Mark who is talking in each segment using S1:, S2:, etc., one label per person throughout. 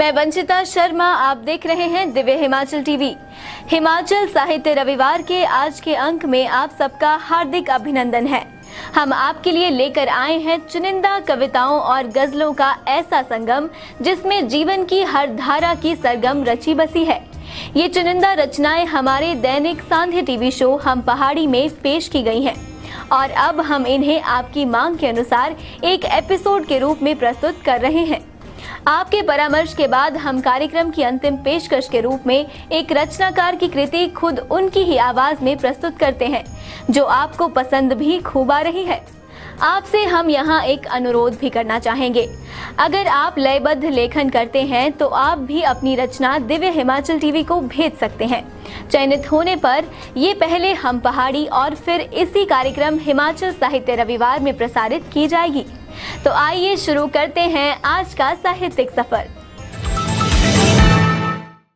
S1: मैं वंचिता शर्मा, आप देख रहे हैं दिव्य हिमाचल टीवी। हिमाचल साहित्य रविवार के आज के अंक में आप सबका हार्दिक अभिनंदन है। हम आपके लिए लेकर आए हैं चुनिंदा कविताओं और गजलों का ऐसा संगम जिसमें जीवन की हर धारा की सरगम रची बसी है। ये चुनिंदा रचनाएं हमारे दैनिक सांध्य टीवी शो हम पहाड़ी में पेश की गई हैं और अब हम इन्हें आपकी मांग के अनुसार एक एपिसोड के रूप में प्रस्तुत कर रहे हैं। आपके परामर्श के बाद हम कार्यक्रम की अंतिम पेशकश के रूप में एक रचनाकार की कृति खुद उनकी ही आवाज में प्रस्तुत करते हैं, जो आपको पसंद भी खूब आ रही है। आपसे हम यहाँ एक अनुरोध भी करना चाहेंगे। अगर आप लयबद्ध लेखन करते हैं तो आप भी अपनी रचना दिव्य हिमाचल टीवी को भेज सकते हैं। चयनित होने पर ये पहले हम पहाड़ी और फिर इसी कार्यक्रम हिमाचल साहित्य रविवार में प्रसारित की जाएगी। तो आइए शुरू करते हैं आज का साहित्यिक सफर।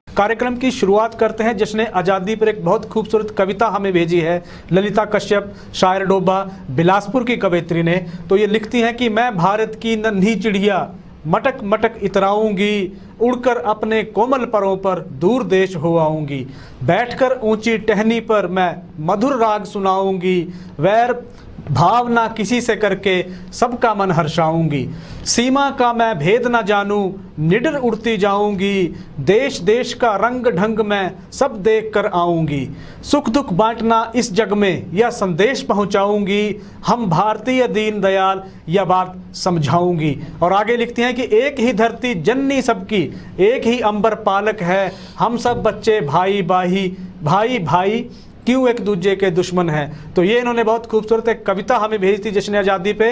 S2: कार्यक्रम की शुरुआत करते हैं जिसने आज़ादी पर एक बहुत खूबसूरत कविता हमें भेजी है। ललिता कश्यप, शायर डोबा, बिलासपुर की कवयित्री ने। तो ये लिखती हैं कि मैं भारत की नन्ही चिड़िया मटक मटक इतराऊंगी, उड़कर अपने कोमल परों पर दूर देश हो आऊंगी, बैठकर ऊंची टहनी पर मैं मधुर राग सुनाऊंगी, वैर भावना किसी से करके सबका मन हर्षाऊंगी, सीमा का मैं भेद न जानूं, निडर उड़ती जाऊंगी, देश देश का रंग ढंग मैं सब देख कर आऊंगी, सुख दुख बांटना इस जग में यह संदेश पहुंचाऊंगी, हम भारतीय दीन दयाल यह बात समझाऊंगी। और आगे लिखती हैं कि एक ही धरती जननी सबकी, एक ही अंबर पालक है, हम सब बच्चे भाई भाई भाई भाई क्यों एक दूसरे के दुश्मन हैं। तो ये इन्होंने बहुत खूबसूरत एक कविता हमें भेजी थी जश्न आज़ादी पे।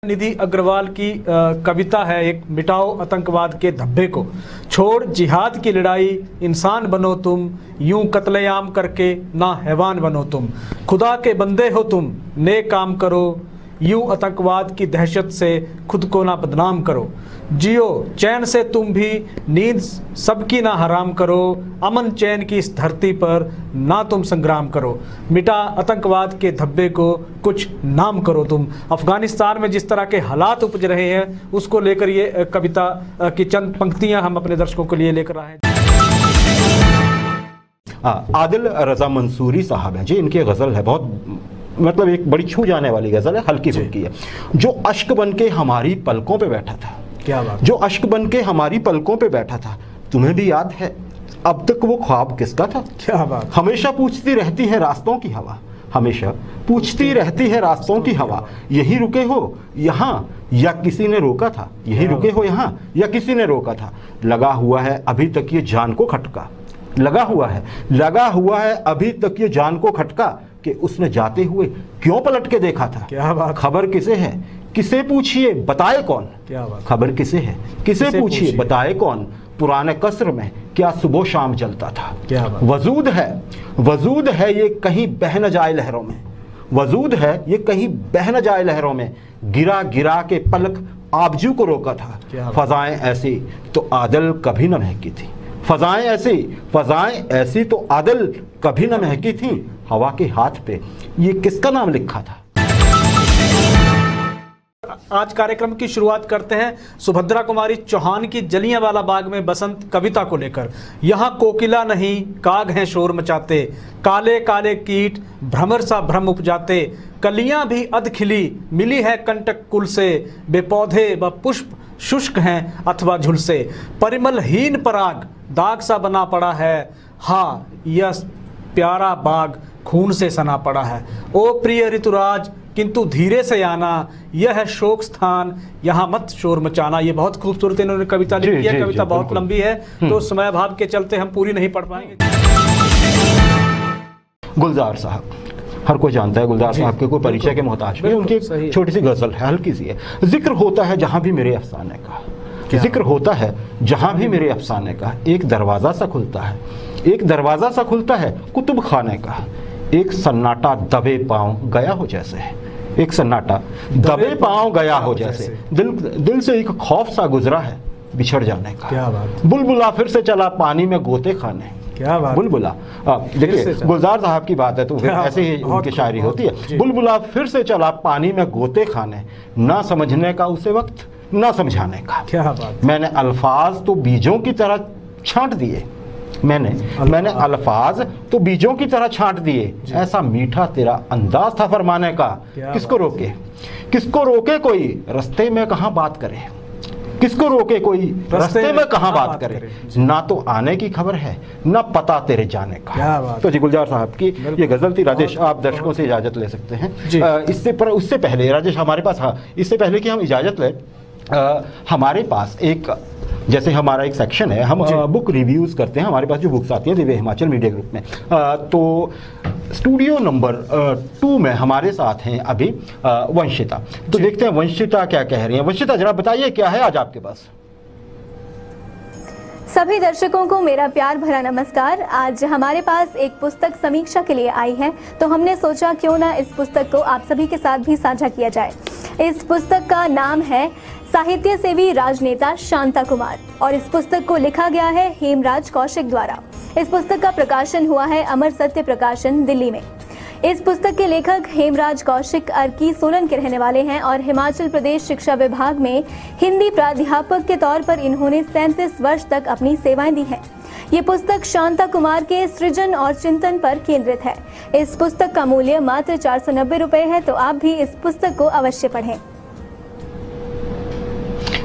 S2: निधि अग्रवाल की कविता है एक, मिटाओ आतंकवाद के धब्बे को, छोड़ जिहाद की लड़ाई, इंसान बनो तुम, यूं कत्लेआम करके ना हैवान बनो तुम, खुदा के बंदे हो तुम, नेक काम करो, यूं आतंकवाद की दहशत से खुद को ना बदनाम करो, जियो चैन से तुम भी, नींद सबकी ना हराम करो, अमन चैन की इस धरती पर ना तुम संग्राम करो, मिटा आतंकवाद के धब्बे को, कुछ नाम करो तुम। अफगानिस्तान में जिस तरह के हालात उपज रहे हैं उसको लेकर ये कविता की चंद पंक्तियां हम अपने दर्शकों के लिए लेकर आए हैं।
S3: आदिल रजा मंसूरी साहब हैं जी, इनकी गज़ल है, बहुत मतलब एक बड़ी छू जाने वाली गज़ल है, हल्की फुल्की है। जो अश्क बन के हमारी पलकों पे बैठा था,
S2: क्या बात,
S3: जो अश्क बन के हमारी पलकों पे बैठा था, तुम्हें भी याद है अब तक वो ख्वाब किसका था।
S2: क्या बात,
S3: हमेशा पूछती रहती है रास्तों की हवा, हमेशा पूछती रहती है रास्तों की हवा, यही रुके हो यहाँ या किसी ने रोका था, यही रुके हो यहाँ या किसी ने रोका था, लगा हुआ है अभी तक ये जान को खटका, लगा हुआ है अभी तक ये जान को खटका, कि उसने जाते हुए क्यों पलट के देखा था।
S2: क्या बात,
S3: खबर किसे है किसे पूछिए बताए कौन,
S2: क्या बात,
S3: खबर किसे है किसे पूछिए बताए कौन, पुराने कसर में क्या सुबह शाम जलता था।
S2: क्या बात,
S3: वजूद है ये कहीं बह न जाए लहरों में, वजूद है ये कहीं बह न जाए लहरों में, गिरा गिरा के पलक आबजू को रोका था, फजाएं ऐसी तो आदल कभी न महकी थी, फजाएं ऐसी तो आदल कभी न महकी थी, हवा के हाथ पे ये किसका नाम लिखा था।
S2: आज कार्यक्रम की शुरुआत करते हैं सुभद्रा कुमारी चौहान की जलियांवाला बाग में बसंत कविता को लेकर। यहाँ कोकिला नहीं काग हैं शोर मचाते, काले काले कीट भ्रमर सा भ्रम उपजाते, कलियां भी अध खिली मिली है कंटक कुल से, बेपौधे व पुष्प शुष्क हैं अथवा झुलसे, परिमलहीन पराग दाग सा बना पड़ा है, हाँ यह प्यारा बाग खून से सना पड़ा है, ओ प्रिय ऋतुराज किंतु धीरे से आना, यह है शोक स्थान यहाँ मत शोर मचाना। ये बहुत खूबसूरत इन्होंने कविता लिखी है। कविता बहुत लंबी है तो समय अभाव के चलते हम पूरी नहीं पढ़ पाएंगे। गुलजार
S3: साहब, हर कोई जानता है गुलजार साहब के, कोई परिचय के मोहताज नहीं, उनकी एक छोटी सी गजल है, हल्की सी है। जिक्र होता है जहां भी मेरे अफसाने का, जिक्र होता है जहां भी मेरे अफसाने का, एक दरवाजा सा खुलता है, एक दरवाजा सा खुलता है कुतुब खाने का, एक सन्नाटा दबे पांव गया हो जैसे, एक सन्नाटा दबे पांव गया हो जैसे, दिल से एक खौफ सा गुजरा है बिछड़ जाने का।
S2: क्या बात,
S3: बुलबुला फिर से चला पानी में गोते खाने,
S2: क्या बात,
S3: बुलबुला। देखिए गुलजार साहब की बात है तो ऐसे ही उनकी शायरी होती है। बुलबुला फिर से चला पानी में गोते खाने, ना समझने का उसे वक्त ना समझाने का।
S2: क्या बात।
S3: मैंने अल्फाज तो बीजों की तरह छांट दिए, मैंने अल्फाज तो बीजों की तरह छांट दिए, ऐसा मीठा तेरा अंदाज था फरमाने का। किसको रोके कोई रास्ते में कहाँ बात करे, किसको रोके कोई रास्ते में कहाँ बात करे, ना तो आने की खबर है ना पता तेरे जाने का। तो जी गुलजार साहब की ये गजल थी। राजेश, आप दर्शकों से इजाजत ले सकते हैं। उससे पहले राजेश हमारे पास, हाँ, इससे पहले कि हम इजाजत लें, हमारे पास एक, जैसे हमारा एक सेक्शन है, हम बुक रिव्यूज़ करते हैं, हमारे पास जो बुक्स आती हैं दिव्य हिमाचल मीडिया ग्रुप में। तो स्टूडियो नंबर 2 में हमारे साथ हैं अभी वंशिता। तो देखते हैं वंशिता क्या कह रही हैं। वंशिता, जरा बताइए क्या है आज आपके पास।
S1: सभी दर्शकों को मेरा प्यार भरा नमस्कार। आज हमारे पास एक पुस्तक समीक्षा के लिए आई है, तो हमने सोचा क्यों ना इस पुस्तक को आप सभी के साथ भी साझा किया जाए। इस पुस्तक का नाम है साहित्य सेवी राजनेता शांता कुमार और इस पुस्तक को लिखा गया है हेमराज कौशिक द्वारा। इस पुस्तक का प्रकाशन हुआ है अमर सत्य प्रकाशन दिल्ली में। इस पुस्तक के लेखक हेमराज कौशिक अर्की सोलन के रहने वाले हैं और हिमाचल प्रदेश शिक्षा विभाग में हिंदी प्राध्यापक के तौर पर इन्होंने 37 वर्ष तक अपनी सेवाएं दी हैं। ये पुस्तक शांता कुमार के सृजन और चिंतन पर केंद्रित है। इस पुस्तक का मूल्य मात्र 490 रुपए है, तो आप भी इस पुस्तक को अवश्य पढ़ें।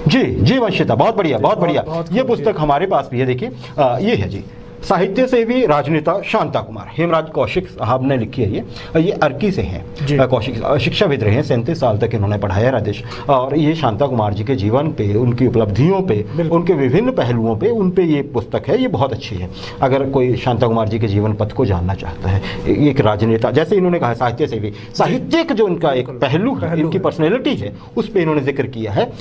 S3: जी वंशिता, बहुत बढ़िया। ये पुस्तक हमारे पास भी है, देखिए ये है जी, साहित्य सेवी राजनेता शांता कुमार, हेमराज कौशिक साहब ने लिखी है। ये अर्की से हैं, कौशिक शिक्षाविद रहे हैं, 37 साल तक इन्होंने पढ़ाया राजेश। और ये शांता कुमार जी के जीवन पे, उनकी उपलब्धियों पे, उनके विभिन्न पहलुओं पे, उन पे ये पुस्तक है। ये बहुत अच्छी है। अगर कोई शांता कुमार जी के जीवन पथ को जानना चाहता है, एक राजनेता, जैसे इन्होंने कहा साहित्य सेवी, साहित्यिक जो इनका एक पहलू है, इनकी पर्सनैलिटी है, उस पर इन्होंने जिक्र किया है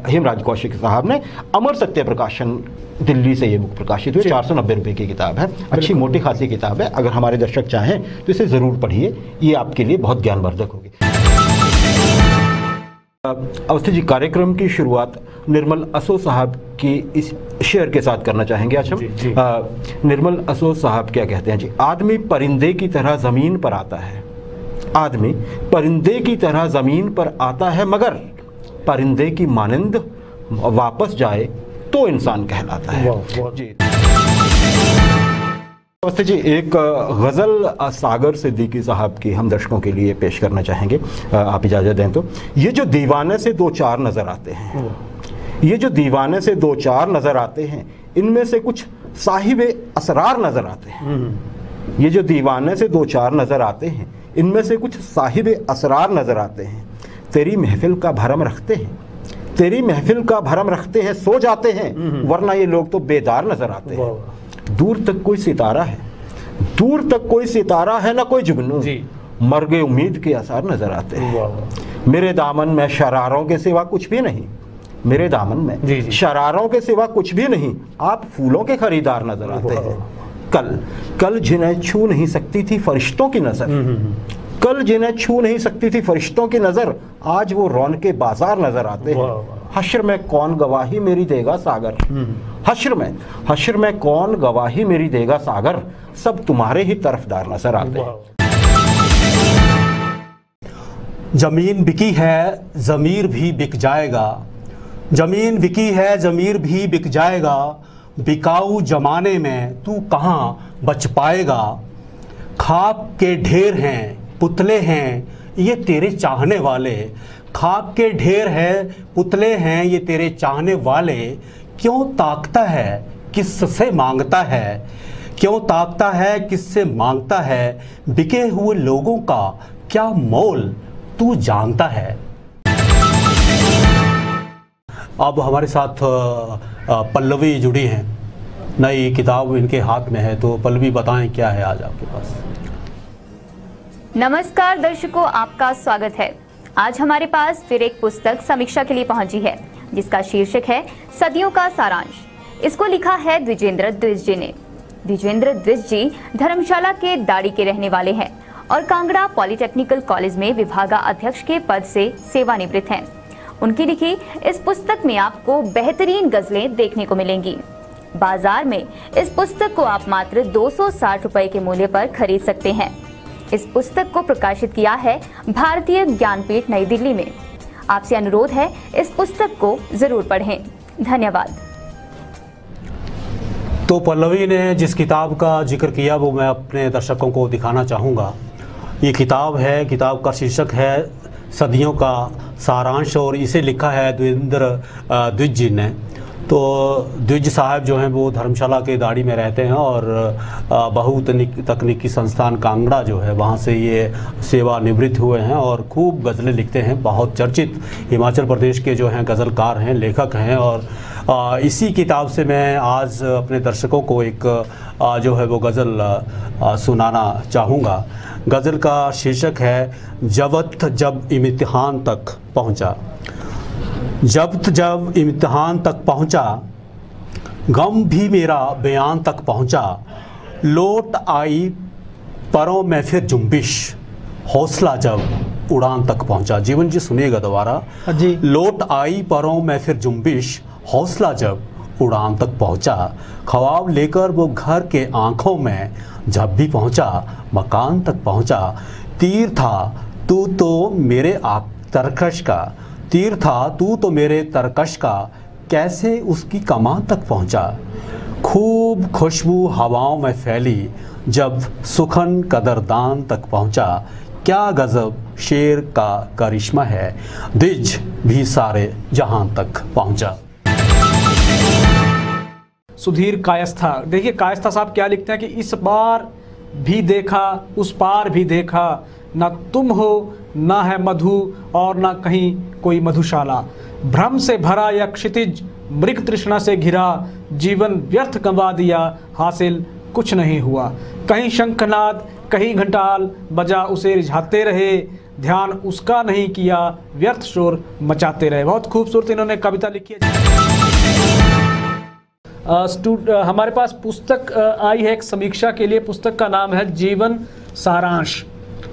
S3: हेमराज कौशिक साहब ने। अमर सत्य प्रकाशन दिल्ली से ये बुक प्रकाशित हुई, 490 रुपये की किताब है। अच्छी मोटी खासी किताब है। अगर हमारे दर्शक चाहें तो इसे ज़रूर पढ़िए, ये आपके लिए बहुत ज्ञानवर्धक होगी। अवस्थी जी, कार्यक्रम की शुरुआत निर्मल असो साहब की इस शेयर के साथ करना चाहेंगे आज हम। निर्मल असो साहब क्या कहते हैं जी, आदमी परिंदे की तरह ज़मीन पर आता है, आदमी परिंदे की तरह ज़मीन पर आता है, मगर परिंदे की मानंद वापस जाए तो इंसान कहलाता है। जी नमस्ते जी, एक गज़ल सागर सिद्दीकी साहब की हम दर्शकों के लिए पेश करना चाहेंगे, आप इजाज़त दें तो। ये जो दीवाने से दो चार नज़र आते हैं, ये जो दीवाने से दो चार नज़र आते हैं, इनमें से कुछ साहिबे असरार नज़र आते हैं। ये जो दीवाने से दो चार नज़र आते हैं, इनमें से कुछ साहिबे असरार नज़र आते हैं। तेरी महफिल का भरम रखते हैं, तेरी महफिल का भरम रखते हैं, सो जाते हैं, वरना ये लोग तो बेदार नजर आते हैं। दूर तक कोई सितारा है, दूर तक कोई सितारा है, ना कोई जुगनू, मर गए उम्मीद के आसार नजर आते हैं। मेरे दामन में शरारों के सिवा कुछ भी नहीं, मेरे दामन में शरारों के सिवा कुछ भी नहीं, आप फूलों के खरीदार नजर आते हैं। कल जिन्हें छू नहीं सकती थी फरिश्तों की नजर, कल जिन्हें छू नहीं सकती थी फरिश्तों की नजर, आज वो रौनके बाजार नजर आते हैं। हश्र में कौन गवाही मेरी देगा सागर, हश्र में कौन गवाही मेरी देगा सागर, सब तुम्हारे ही तरफदार नजर आते हैं।
S4: जमीन बिकी है ज़मीर भी बिक जाएगा, जमीन बिकी है ज़मीर भी बिक जाएगा, बिकाऊ जमाने में तू कहाँ बच पाएगा। खाक के ढेर हैं पुतले हैं ये तेरे चाहने वाले, खाक के ढेर है पुतले हैं ये तेरे चाहने वाले, क्यों ताकता है किससे मांगता है, क्यों ताकता है किससे मांगता है, बिके हुए लोगों का क्या मोल तू जानता है। अब हमारे साथ पल्लवी जुड़ी हैं, नई किताब इनके हाथ में है, तो पल्लवी बताएं क्या है आज आपके पास।
S5: नमस्कार दर्शकों, आपका स्वागत है। आज हमारे पास फिर एक पुस्तक समीक्षा के लिए पहुंची है, जिसका शीर्षक है सदियों का सारांश। इसको लिखा है द्विजेंद्र द्विज जी ने। द्विजेंद्र द्विज जी धर्मशाला के दाड़ी के रहने वाले हैं और कांगड़ा पॉलिटेक्निकल कॉलेज में विभागाध्यक्ष के पद से सेवानिवृत्त हैं। उनकी लिखी इस पुस्तक में आपको बेहतरीन गजलें देखने को मिलेंगी। बाजार में इस पुस्तक को आप मात्र 260 रुपए के मूल्य पर खरीद सकते हैं। इस पुस्तक को प्रकाशित किया है भारतीय ज्ञानपीठ नई दिल्ली में। आपसे अनुरोध है इस पुस्तक को जरूर पढ़ें। धन्यवाद।
S4: तो पल्लवी ने जिस किताब का जिक्र किया वो मैं अपने दर्शकों को दिखाना चाहूँगा। ये किताब है, किताब का शीर्षक है सदियों का सारांश और इसे लिखा है देवेंद्र द्विज जी ने। तो द्विज साहब जो हैं वो धर्मशाला के दाड़ी में रहते हैं और तकनीकी संस्थान कांगड़ा जो है वहाँ से ये सेवानिवृत्त हुए हैं और खूब गज़लें लिखते हैं। बहुत चर्चित हिमाचल प्रदेश के जो हैं गज़लकार हैं, लेखक हैं। और इसी किताब से मैं आज अपने दर्शकों को एक जो है वो गज़ल सुनाना चाहूँगा। गज़ल का शीर्षक है जब इम्तिहान तक पहुँचा। जब इम्तिहान तक पहुँचा, गम भी मेरा बयान तक पहुँचा। लौट आई परों में फिर जुम्बिश, हौसला जब उड़ान तक पहुँचा। जीवन जी सुनिएगा दोबारा जी। लौट आई परों में फिर जुम्बिश, हौसला जब उड़ान तक पहुँचा। ख्वाब लेकर वो घर के आँखों में जब भी पहुँचा, मकान तक पहुँचा। तीर था तू तो मेरे तरकश का, तीर था तू तो मेरे तरकश का, कैसे उसकी कमान तक पहुँचा। खूब खुशबू हवाओं में फैली, जब सुखन कदरदान तक पहुँचा। क्या गज़ब शेर का करिश्मा है, द्विज भी सारे जहां तक पहुँचा।
S2: सुधीर कायस्था, देखिए कायस्था साहब क्या लिखते हैं कि इस बार भी देखा उस पार भी देखा, ना तुम हो ना है मधु और ना कहीं कोई मधुशाला। भ्रम से भरा या क्षितिज मृग तृष्णा से घिरा, जीवन व्यर्थ गंवा दिया, हासिल कुछ नहीं हुआ। कहीं शंखनाद कहीं घंटाल बजा, उसे रिझाते रहे, ध्यान उसका नहीं किया, व्यर्थ शोर मचाते रहे। बहुत खूबसूरत इन्होंने कविता लिखी है। हमारे पास पुस्तक आई है एक समीक्षा के लिए। पुस्तक का नाम है जीवन सारांश।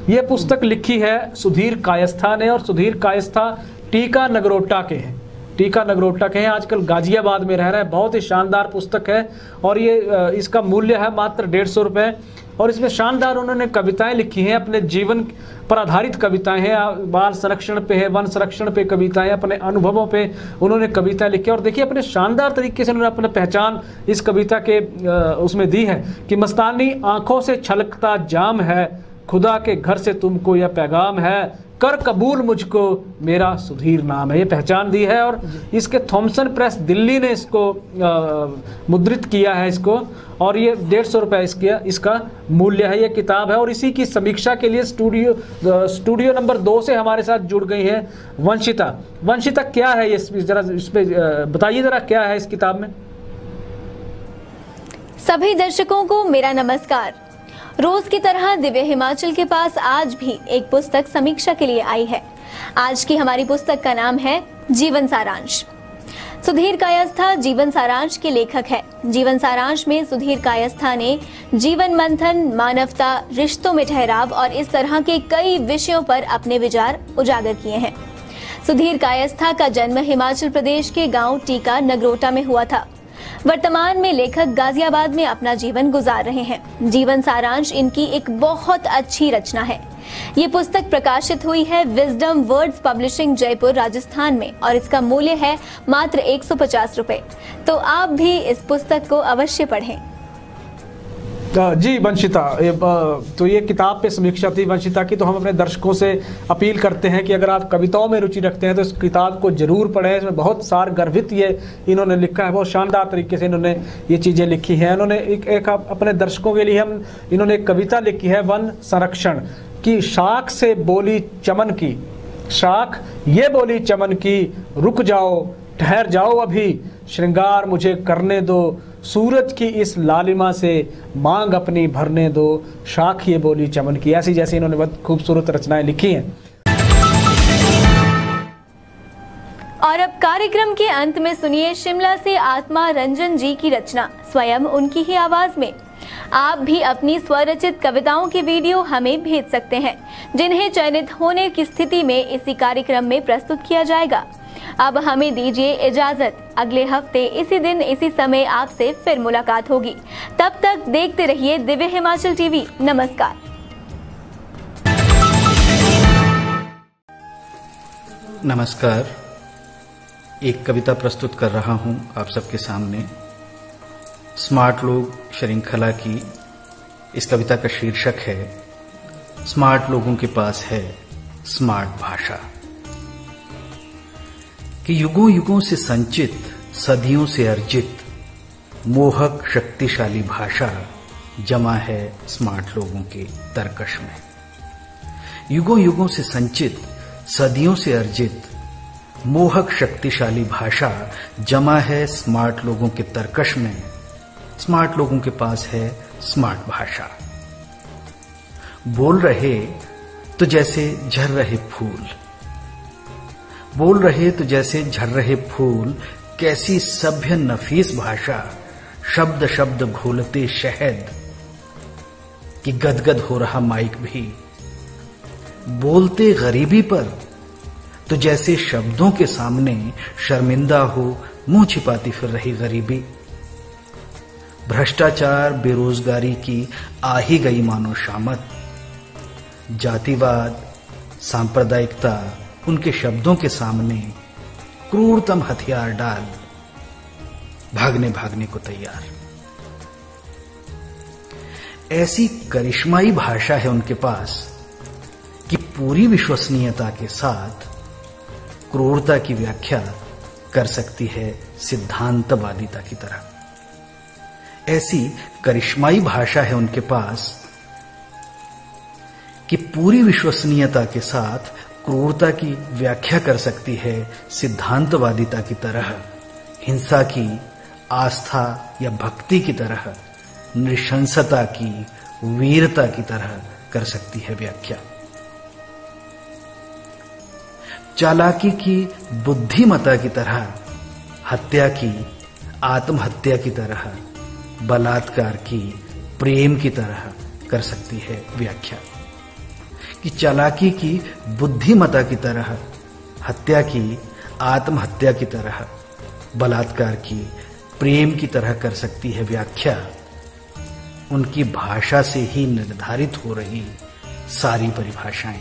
S2: ये पुस्तक लिखी है सुधीर कायस्था ने और सुधीर कायस्था टीका नगरोटा के हैं। टीका नगरोटा के हैं, आजकल गाजियाबाद में रह रहे हैं। बहुत ही शानदार पुस्तक है और ये इसका मूल्य है मात्र 150 रुपये। और इसमें शानदार उन्होंने कविताएं लिखी हैं, अपने जीवन पर आधारित कविताएं हैं। बाल संरक्षण पे है, वन संरक्षण पे कविताएं, अपने अनुभवों पे उन्होंने कविताएं लिखी। और देखिए अपने शानदार तरीके से उन्होंने अपने पहचान इस कविता के उसमें दी है कि मस्तानी आंखों से छलकता जाम है, खुदा के घर से तुमको यह पैगाम है, कर कबूल मुझको मेरा सुधीर नाम है। ये पहचान दी है और इसके थॉमसन प्रेस दिल्ली ने इसको मुद्रित किया है इसको, और ये 150 रुपये इसका मूल्य है। ये किताब है और इसी की समीक्षा के लिए स्टूडियो नंबर 2 से हमारे साथ जुड़ गई है वंशिता। वंशिता क्या है ये, जरा इस पे बताइए जरा क्या है इस किताब में।
S1: सभी दर्शकों को मेरा नमस्कार। रोज की तरह दिव्य हिमाचल के पास आज भी एक पुस्तक समीक्षा के लिए आई है। आज की हमारी पुस्तक का नाम है जीवन सारांश। सुधीर कायस्था जीवन सारांश के लेखक है। जीवन सारांश में सुधीर कायस्था ने जीवन मंथन, मानवता, रिश्तों में ठहराव और इस तरह के कई विषयों पर अपने विचार उजागर किए हैं। सुधीर कायस्था का जन्म हिमाचल प्रदेश के गांव टीका नगरोटा में हुआ था। वर्तमान में लेखक गाजियाबाद में अपना जीवन गुजार रहे हैं। जीवन सारांश इनकी एक बहुत अच्छी रचना है। ये पुस्तक प्रकाशित हुई है wisdom words publishing Jaipur Rajasthan में और इसका मूल्य है मात्र 150 रुपए। तो आप भी इस पुस्तक को अवश्य पढ़ें।
S2: जी वंशिता, तो ये किताब पे समीक्षा थी वंशिता की। तो हम अपने दर्शकों से अपील करते हैं कि अगर आप कविताओं में रुचि रखते हैं तो इस किताब को जरूर पढ़ें। इसमें बहुत सार गर्भित ये इन्होंने लिखा है, बहुत शानदार तरीके से इन्होंने ये चीज़ें लिखी हैं। इन्होंने एक अपने दर्शकों के लिए इन्होंने एक कविता लिखी है वन संरक्षण की। शाख से बोली चमन की, शाख ये बोली चमन की, रुक जाओ ठहर जाओ अभी, श्रृंगार मुझे करने दो, सूरज की इस लालिमा से मांग अपनी भरने दो, शाख ये बोली चमन की। ऐसी जैसी इन्होंने बहुत खूबसूरत रचनाएं लिखी हैं।
S1: और अब कार्यक्रम के अंत में सुनिए शिमला से आत्मा रंजन जी की रचना, स्वयं उनकी ही आवाज में। आप भी अपनी स्वरचित कविताओं के वीडियो हमें भेज सकते हैं, जिन्हें चयनित होने की स्थिति में इसी कार्यक्रम में प्रस्तुत किया जाएगा। अब हमें दीजिए इजाजत। अगले हफ्ते इसी दिन इसी समय आपसे फिर मुलाकात होगी। तब तक देखते रहिए दिव्य हिमाचल टीवी। नमस्कार।
S6: नमस्कार। एक कविता प्रस्तुत कर रहा हूं आप सबके सामने। स्मार्ट लोग श्रृंखला की इस कविता का शीर्षक है स्मार्ट लोगों के पास है स्मार्ट भाषा। कि युगों युगों से संचित, सदियों से अर्जित मोहक शक्तिशाली भाषा जमा है स्मार्ट लोगों के तरकश में। युगों युगों से संचित, सदियों से अर्जित मोहक शक्तिशाली भाषा जमा है स्मार्ट लोगों के तरकश में। स्मार्ट लोगों के पास है स्मार्ट भाषा। बोल रहे तो जैसे झर रहे फूल, बोल रहे तो जैसे झर रहे फूल, कैसी सभ्य नफीस भाषा। शब्द शब्द घोलते शहद कि गदगद हो रहा माइक भी। बोलते गरीबी पर तो जैसे शब्दों के सामने शर्मिंदा हो मुंह छिपाती फिर रही गरीबी। भ्रष्टाचार बेरोजगारी की आ ही गई मानो शामत। जातिवाद सांप्रदायिकता उनके शब्दों के सामने क्रूरतम हथियार डाल भागने भागने को तैयार। ऐसी करिश्माई भाषा है उनके पास कि पूरी विश्वसनीयता के साथ क्रूरता की व्याख्या कर सकती है सिद्धांतवादिता की तरह। ऐसी करिश्माई भाषा है उनके पास कि पूरी विश्वसनीयता के साथ क्रूरता की व्याख्या कर सकती है सिद्धांतवादिता की तरह। हिंसा की आस्था या भक्ति की तरह, नृशंसता की वीरता की तरह कर सकती है व्याख्या। चालाकी की बुद्धिमता की तरह, हत्या की आत्महत्या की तरह, बलात्कार की प्रेम की तरह कर सकती है व्याख्या। कि चालाकी की बुद्धिमता की तरह, हत्या की आत्महत्या की तरह, बलात्कार की प्रेम की तरह कर सकती है व्याख्या। उनकी भाषा से ही निर्धारित हो रही सारी परिभाषाएं,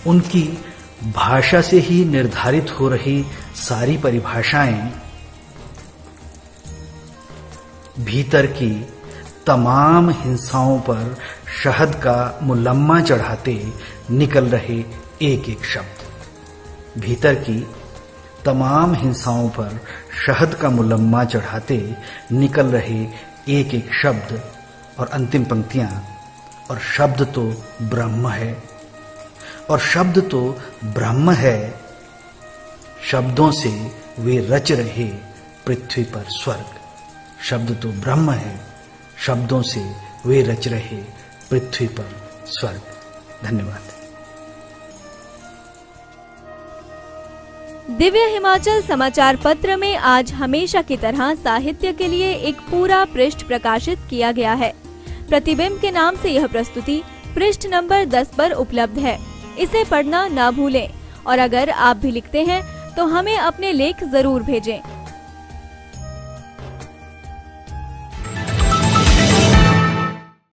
S6: उनकी भाषा से ही निर्धारित हो रही सारी परिभाषाएं भीतर की तमाम हिंसाओं पर शहद का मुलम्मा चढ़ाते निकल रहे एक एक शब्द। भीतर की तमाम हिंसाओं पर शहद का मुलम्मा चढ़ाते निकल रहे एक एक शब्द। और अंतिम पंक्तियां, और शब्द तो ब्रह्म है, और शब्द तो ब्रह्म है, शब्दों से वे रच रहे पृथ्वी पर स्वर्ग। शब्द तो ब्रह्म है, शब्दों से वे रच रहे पृथ्वी पर स्वर्ग। धन्यवाद।
S1: दिव्य हिमाचल समाचार पत्र में आज हमेशा की तरह साहित्य के लिए एक पूरा पृष्ठ प्रकाशित किया गया है। प्रतिबिंब के नाम से यह प्रस्तुति पृष्ठ नंबर 10 पर उपलब्ध है। इसे पढ़ना ना भूलें। और अगर आप भी लिखते हैं तो हमें अपने लेख जरूर भेजें।